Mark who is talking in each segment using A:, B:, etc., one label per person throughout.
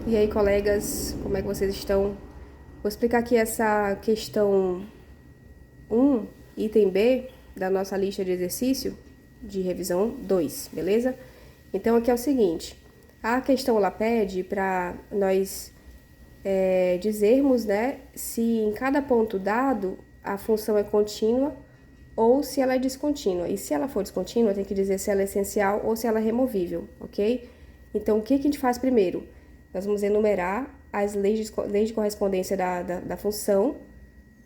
A: E aí, colegas, como é que vocês estão? Vou explicar aqui essa questão 1, item B, da nossa lista de exercício de revisão 2, beleza? Então, aqui é o seguinte, a questão ela pede para nós dizermos, né, se em cada ponto dado a função é contínua ou se ela é descontínua. E se ela for descontínua, tem que dizer se ela é essencial ou se ela é removível, ok? Então, o que a gente faz primeiro? Nós vamos enumerar as leis de correspondência da função,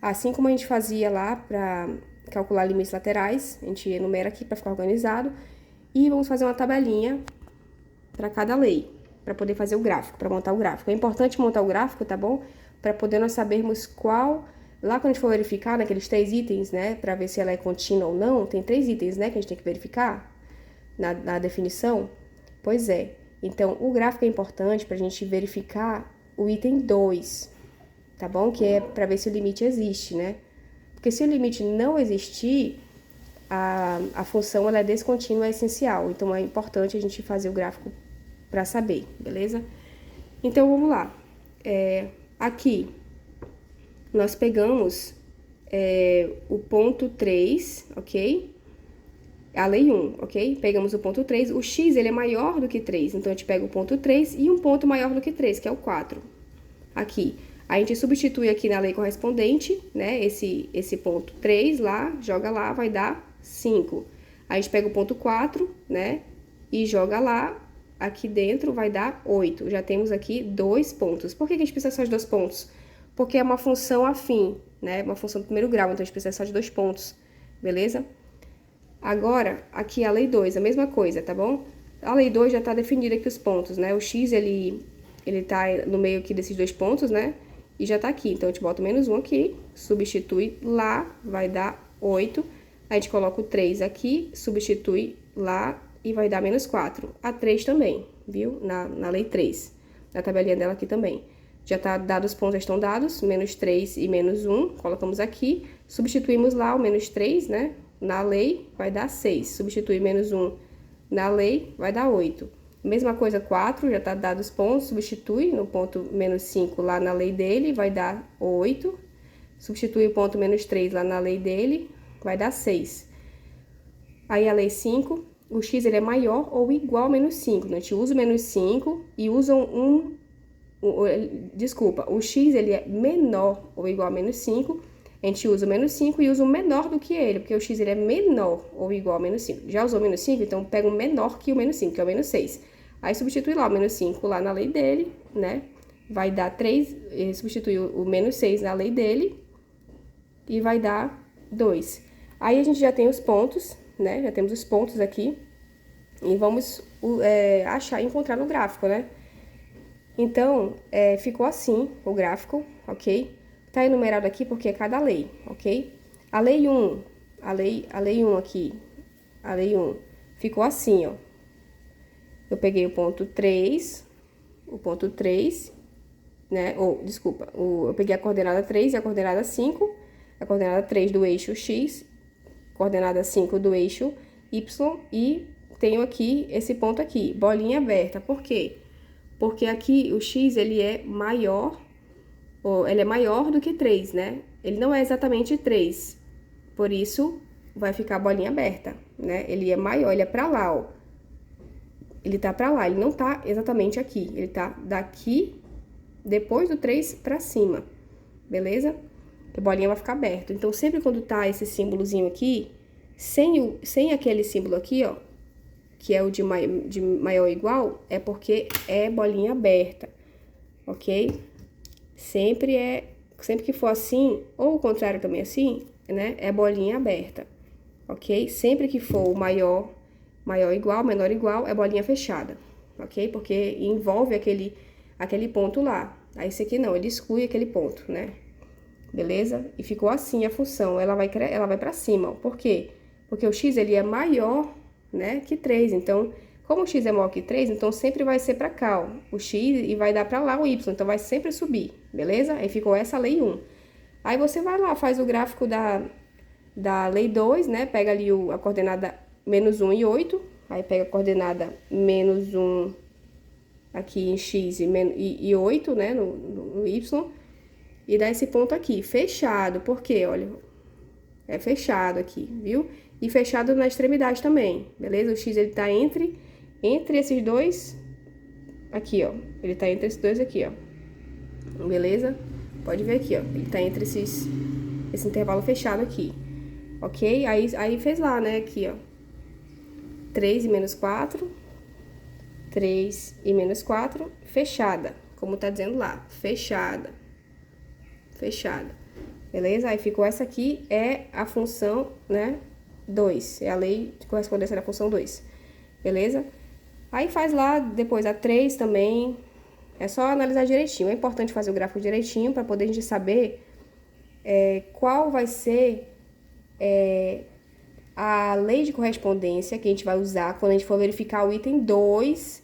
A: assim como a gente fazia lá para calcular limites laterais, a gente enumera aqui para ficar organizado, e vamos fazer uma tabelinha para cada lei, para poder fazer o gráfico, para montar o gráfico. É importante montar o gráfico, tá bom? Para poder nós sabermos qual. Lá quando a gente for verificar naqueles 3 itens, né, para ver se ela é contínua ou não, tem 3 itens, né, que a gente tem que verificar na definição. Pois é. Então, o gráfico é importante para a gente verificar o item 2, tá bom? Que é para ver se o limite existe, né? Porque se o limite não existir, a função ela é descontínua, é essencial. Então, é importante a gente fazer o gráfico para saber, beleza? Então, vamos lá. Aqui, nós pegamos o ponto 3, ok? A lei 1, ok? Pegamos o ponto 3, o x ele é maior do que 3, então a gente pega o ponto 3 e um ponto maior do que 3, que é o 4. Aqui, a gente substitui aqui na lei correspondente, né, esse ponto 3 lá, joga lá, vai dar 5. A gente pega o ponto 4, né, e joga lá, aqui dentro vai dar 8. Já temos aqui 2 pontos. Por que a gente precisa só de 2 pontos? Porque é uma função afim, né, uma função do primeiro grau, então a gente precisa só de 2 pontos, beleza? Agora, aqui a lei 2, a mesma coisa, tá bom? A lei 2 já tá definida aqui os pontos, né? O x, ele tá no meio aqui desses 2 pontos, né? E já tá aqui. Então, a gente bota o menos 1 aqui, substitui lá, vai dar 8. A gente coloca o 3 aqui, substitui lá e vai dar menos 4. A 3 também, viu? Na lei 3, na tabelinha dela aqui também. Já tá dado os pontos, já estão dados, menos 3 e menos 1, colocamos aqui. Substituímos lá o menos 3, né? Na lei, vai dar 6. Substituir menos 1 na lei, vai dar 8. Mesma coisa, 4, já está dado os pontos, substitui no ponto menos 5 lá na lei dele, vai dar 8. Substitui o ponto menos 3 lá na lei dele, vai dar 6. Aí a lei 5, o x ele é maior ou igual a menos 5. Né? A gente usa o menos 5 e usa desculpa, o x ele é menor ou igual a menos 5. A gente usa o menos 5 e usa o menor do que ele, porque o x ele é menor ou igual a menos 5. Já usou o menos 5, então pega o menor que o menos 5, que é o menos 6. Aí substitui lá o menos 5 lá na lei dele, né? Vai dar 3, substitui o menos 6 na lei dele e vai dar 2. Aí a gente já tem os pontos, né? Já temos os pontos aqui e vamos encontrar no gráfico, né? Então, ficou assim o gráfico, ok? Tá enumerado aqui porque é cada lei, ok? A lei 1, a lei 1 aqui, a lei 1, ficou assim, ó. Eu peguei o ponto 3, né? Desculpa, eu peguei a coordenada 3 e a coordenada 5, a coordenada 3 do eixo X, coordenada 5 do eixo Y, e tenho aqui esse ponto aqui, bolinha aberta. Por quê? Porque aqui o X, ele é maior do que 3, né? Ele não é exatamente 3, por isso vai ficar a bolinha aberta, né? Ele é maior, ele é pra lá, ó. Ele tá pra lá, ele não tá exatamente aqui, ele tá daqui, depois do 3 pra cima, beleza? A bolinha vai ficar aberta. Então, sempre quando tá esse símbolozinho aqui, sem aquele símbolo aqui, ó, que é o de maior ou igual, é porque é bolinha aberta, ok? Sempre que for assim, ou o contrário também assim, né, é bolinha aberta, ok? Sempre que for o maior igual, menor igual, é bolinha fechada, ok? Porque envolve aquele ponto lá. Aí esse aqui não, ele exclui aquele ponto, né? Beleza? E ficou assim a função, ela vai pra cima, ó. Por quê? Porque o x, ele é maior, né, que 3, então, como o x é maior que 3, então sempre vai ser pra cá, ó, o x, e vai dar pra lá o y, então vai sempre subir, beleza? Aí ficou essa lei 1. Aí você vai lá, faz o gráfico da lei 2, né, pega ali a coordenada menos 1 e 8, aí pega a coordenada menos 1 aqui em x e 8, né, no y, e dá esse ponto aqui, fechado, porque, olha, é fechado aqui, viu? E fechado na extremidade também, beleza? O x, ele tá entre esses dois, aqui, ó, ele tá entre esses dois aqui, ó, beleza? Pode ver aqui, ó, ele tá entre esse intervalo fechado aqui, ok? Aí fez lá, né, aqui, ó, 3 e menos 4, 3 e menos 4, fechada, como tá dizendo lá, fechada, beleza? Aí ficou essa aqui, é a função, né, 2, é a lei de correspondência da função 2, beleza? Aí faz lá, depois a 3 também, é só analisar direitinho, é importante fazer o gráfico direitinho para poder a gente saber qual vai ser a lei de correspondência que a gente vai usar quando a gente for verificar o item 2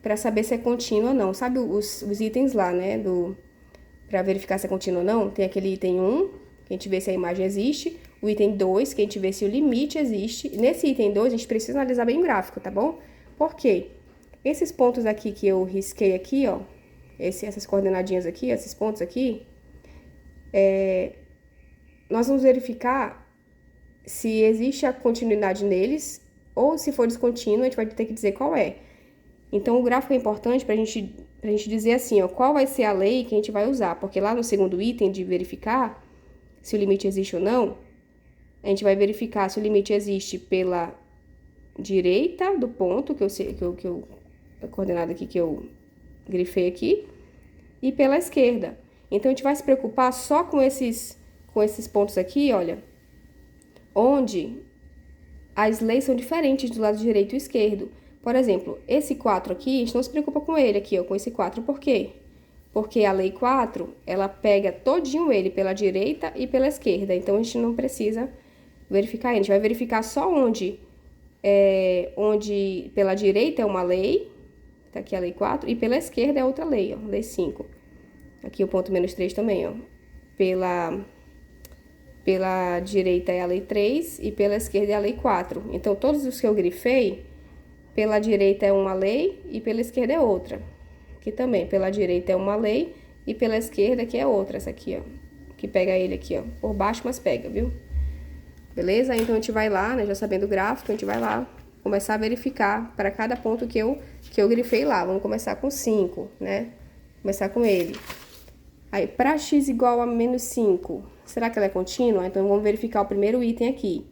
A: para saber se é contínuo ou não. Sabe os itens lá, né, para verificar se é contínuo ou não? Tem aquele item 1, que a gente vê se a imagem existe, o item 2, que a gente vê se o limite existe. Nesse item 2, a gente precisa analisar bem o gráfico, tá bom? Por quê? Esses pontos aqui que eu risquei aqui, ó, essas coordenadinhas aqui, esses pontos aqui, nós vamos verificar se existe a continuidade neles, ou se for descontínuo, a gente vai ter que dizer qual é. Então, o gráfico é importante pra gente dizer assim, ó, qual vai ser a lei que a gente vai usar, porque lá no segundo item de verificar se o limite existe ou não, a gente vai verificar se o limite existe pela direita do ponto, a coordenada aqui que eu grifei aqui, e pela esquerda. Então, a gente vai se preocupar só com esses pontos aqui, olha, onde as leis são diferentes do lado direito e esquerdo. Por exemplo, esse 4 aqui, a gente não se preocupa com ele aqui, ó, com esse 4, por quê? Porque a lei 4, ela pega todinho ele pela direita e pela esquerda, então a gente não precisa verificar, a gente vai verificar só onde pela direita é uma lei, tá aqui a lei 4, e pela esquerda é outra lei, ó, lei 5. Aqui o ponto menos 3 também, ó, pela direita é a lei 3 e pela esquerda é a lei 4. Então, todos os que eu grifei, pela direita é uma lei e pela esquerda é outra. Aqui também, pela direita é uma lei e pela esquerda aqui é outra, essa aqui, ó. Que pega ele aqui, ó, por baixo, mas pega, viu? Beleza? Então, a gente vai lá, né, já sabendo o gráfico, a gente vai lá começar a verificar para cada ponto que eu grifei lá. Vamos começar com 5, né? Começar com ele. Aí, para x igual a menos 5, será que ela é contínua? Então, vamos verificar o primeiro item aqui.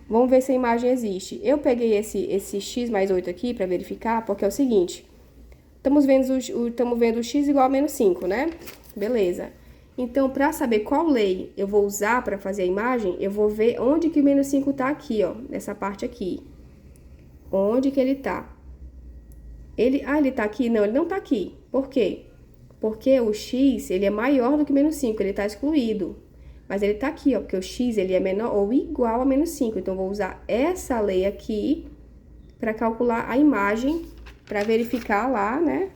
A: Vamos ver se a imagem existe. Eu peguei esse x mais 8 aqui para verificar, porque é o seguinte. Estamos vendo o x igual a menos 5, né? Beleza. Então, para saber qual lei eu vou usar para fazer a imagem, eu vou ver onde que o menos 5 tá aqui, ó. Nessa parte aqui. Onde que ele tá? Ele tá aqui? Não, ele não tá aqui. Por quê? Porque o x, ele é maior do que menos 5, ele tá excluído. Mas ele tá aqui, ó, porque o x, ele é menor ou igual a menos 5. Então, eu vou usar essa lei aqui para calcular a imagem, para verificar lá, né,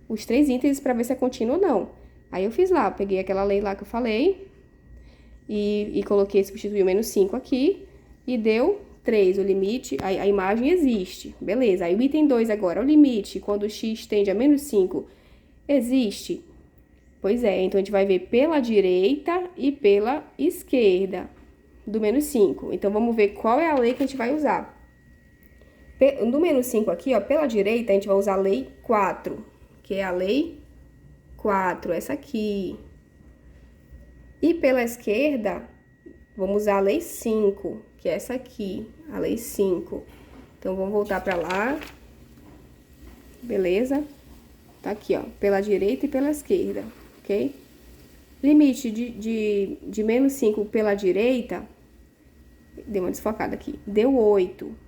A: os 3 itens para ver se é contínuo ou não. Aí, eu fiz lá, peguei aquela lei lá que eu falei e coloquei, substituí o menos 5 aqui e deu 3, o limite, a imagem existe, beleza. Aí, o item 2 agora, o limite, quando o x tende a menos 5, existe? Pois é, então a gente vai ver pela direita e pela esquerda do menos 5. Então, vamos ver qual é a lei que a gente vai usar. No menos 5 aqui, ó, pela direita, a gente vai usar a lei 4, que é a lei 4, essa aqui. E pela esquerda, vamos usar a lei 5, que é essa aqui, a lei 5. Então, vamos voltar pra lá. Beleza? Tá aqui, ó, pela direita e pela esquerda, ok? Limite de menos 5 pela direita, deu uma desfocada aqui, deu 8.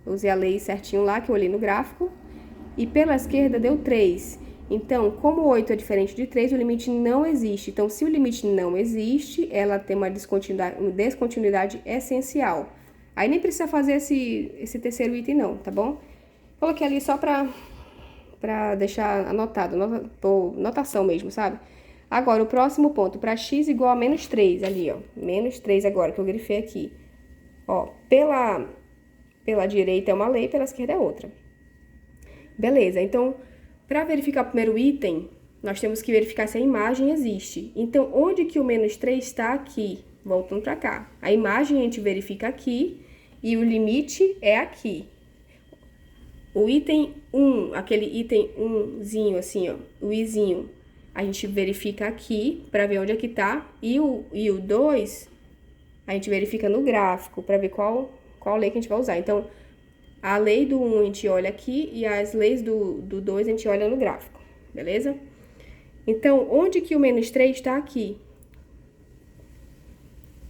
A: Eu usei a lei certinho lá, que eu olhei no gráfico. E pela esquerda deu 3. Então, como 8 é diferente de 3, o limite não existe. Então, se o limite não existe, ela tem uma descontinuidade essencial. Aí nem precisa fazer esse terceiro item não, tá bom? Coloquei ali só pra deixar anotado, notação mesmo, sabe? Agora, o próximo ponto, para x igual a menos 3, ali, ó. Menos 3 agora, que eu grifei aqui. Ó, pela direita é uma lei, pela esquerda é outra. Beleza, então, para verificar o primeiro item, nós temos que verificar se a imagem existe. Então, onde que o menos 3 está? Aqui, voltando para cá. A imagem a gente verifica aqui e o limite é aqui. O item 1, aquele item 1zinho assim, ó, o izinho, a gente verifica aqui para ver onde é que tá. E o 2, a gente verifica no gráfico para ver qual lei que a gente vai usar. Então, a lei do 1 a gente olha aqui e as leis do 2 a gente olha no gráfico, beleza? Então, onde que o menos 3 está? Aqui.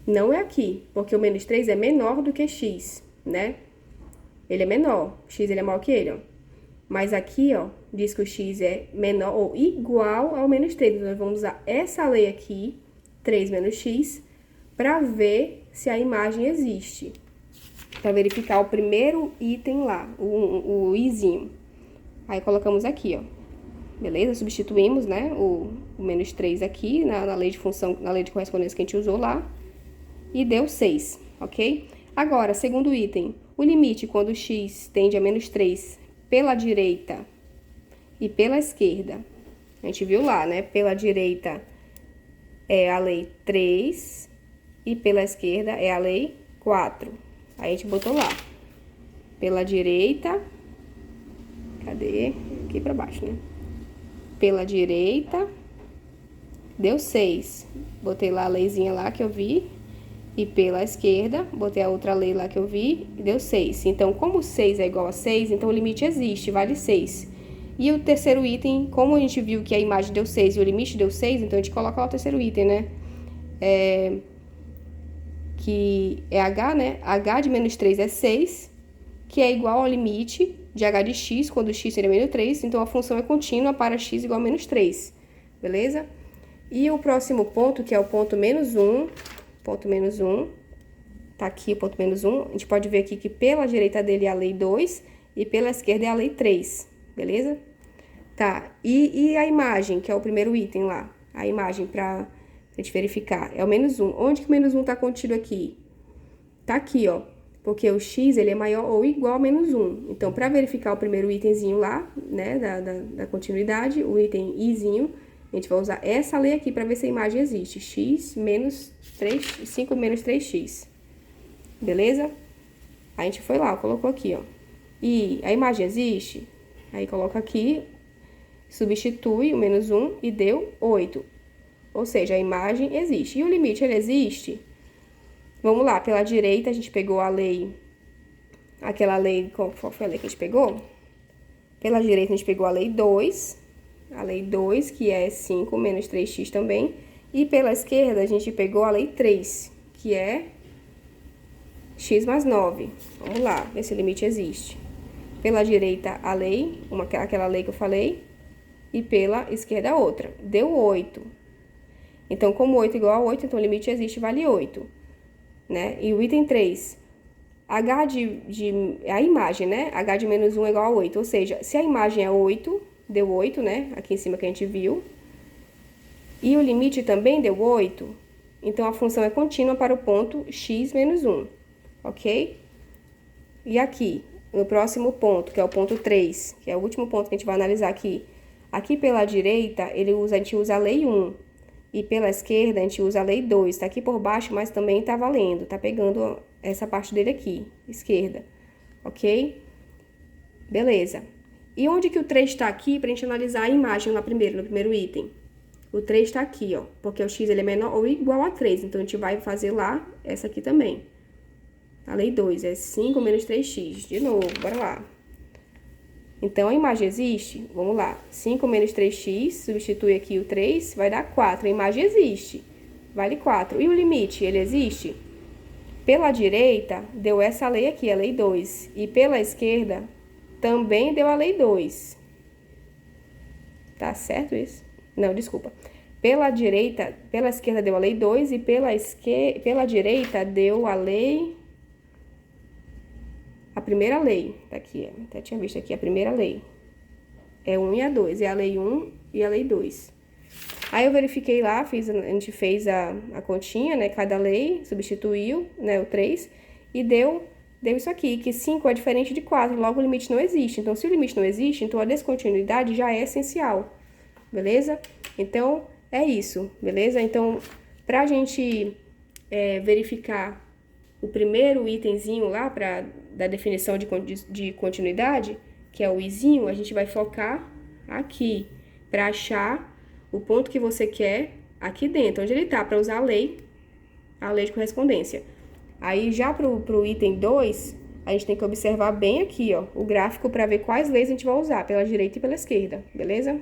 A: Não é aqui, porque o menos 3 é menor do que x, né? Ele é menor, x ele é maior que ele, ó. Mas aqui, ó, diz que o x é menor ou igual ao menos 3. Então, nós vamos usar essa lei aqui, 3 menos x, para ver se a imagem existe. Para verificar o primeiro item lá, o izinho. Aí, colocamos aqui, ó. Beleza? Substituímos, né, o menos 3 aqui na lei de função, na lei de correspondência que a gente usou lá. E deu 6, ok? Agora, segundo item, o limite quando x tende a menos 3 pela direita e pela esquerda. A gente viu lá, né? Pela direita é a lei 3 e pela esquerda é a lei 4. Aí a gente botou lá. Pela direita, cadê? Aqui pra baixo, né? Pela direita, deu 6. Botei lá a leizinha lá que eu vi. E pela esquerda, botei a outra lei lá que eu vi, e deu 6. Então, como 6 é igual a 6, então o limite existe, vale 6. E o terceiro item, como a gente viu que a imagem deu 6 e o limite deu 6, então a gente coloca lá o terceiro item, né? Que é h, né? h de menos 3 é 6, que é igual ao limite de h de x, quando x seria menos 3, então a função é contínua para x igual a menos 3, beleza? E o próximo ponto, que é o ponto menos 1, ponto menos 1, tá aqui o ponto menos 1, a gente pode ver aqui que pela direita dele é a lei 2 e pela esquerda é a lei 3, beleza? Tá, e a imagem, que é o primeiro item lá, a imagem pra gente verificar, é o menos 1. Onde que o menos 1 tá contido aqui? Tá aqui, ó, porque o x, ele é maior ou igual a menos 1. Então, pra verificar o primeiro itemzinho lá, né, da continuidade, o item izinho, a gente vai usar essa lei aqui para ver se a imagem existe. X menos 3, 5 menos 3x. Beleza? A gente foi lá, colocou aqui, ó. E a imagem existe? Aí coloca aqui, substitui o menos 1 e deu 8. Ou seja, a imagem existe. E o limite, ele existe? Vamos lá, pela direita a gente pegou a lei, aquela lei, qual foi a lei que a gente pegou? Pela direita a gente pegou a lei 2. A lei 2, que é 5 menos 3x também. E pela esquerda, a gente pegou a lei 3, que é x mais 9. Vamos lá, ver se o limite existe. Pela direita, a lei, aquela lei que eu falei. E pela esquerda, outra. Deu 8. Então, como 8 é igual a 8, então o limite existe, vale 8. Né? E o item 3, h a imagem, né? h de menos 1 é igual a 8. Ou seja, se a imagem é 8... deu 8, né? Aqui em cima que a gente viu. E o limite também deu 8. Então, a função é contínua para o ponto x menos 1. Ok? E aqui, no próximo ponto, que é o ponto 3, que é o último ponto que a gente vai analisar aqui. Aqui pela direita, a gente usa a lei 1. E pela esquerda, a gente usa a lei 2. Tá aqui por baixo, mas também tá valendo. Tá pegando essa parte dele aqui, esquerda. Ok? Beleza. E onde que o 3 está aqui para a gente analisar a imagem lá primeiro, no primeiro item? O 3 está aqui, ó, porque o x ele é menor ou igual a 3. Então, a gente vai fazer lá essa aqui também. A lei 2 é 5 menos 3x. De novo, bora lá. Então, a imagem existe? Vamos lá. 5 menos 3x, substitui aqui o 3, vai dar 4. A imagem existe. Vale 4. E o limite, ele existe? Pela direita, deu essa lei aqui, a lei 2. E pela esquerda, também deu a lei 2. Tá certo isso? Não, desculpa. Pela direita, pela esquerda deu a lei 2 e pela direita deu a lei... A primeira lei, tá aqui, até tinha visto aqui, a primeira lei. É 1 e a 2, é a lei 1 e a lei 2. Aí eu verifiquei lá, a gente fez a continha, né, cada lei, substituiu, né, o 3, e deu deu isso aqui, que 5 é diferente de 4, logo o limite não existe. Então, se o limite não existe, então a descontinuidade já é essencial, beleza? Então, é isso, beleza? Então, pra gente verificar o primeiro itemzinho lá da definição de continuidade, que é o izinho, a gente vai focar aqui, para achar o ponto que você quer aqui dentro, onde ele tá, para usar a lei de correspondência. Aí, já pro item 2, a gente tem que observar bem aqui, ó, o gráfico para ver quais leis a gente vai usar, pela direita e pela esquerda, beleza?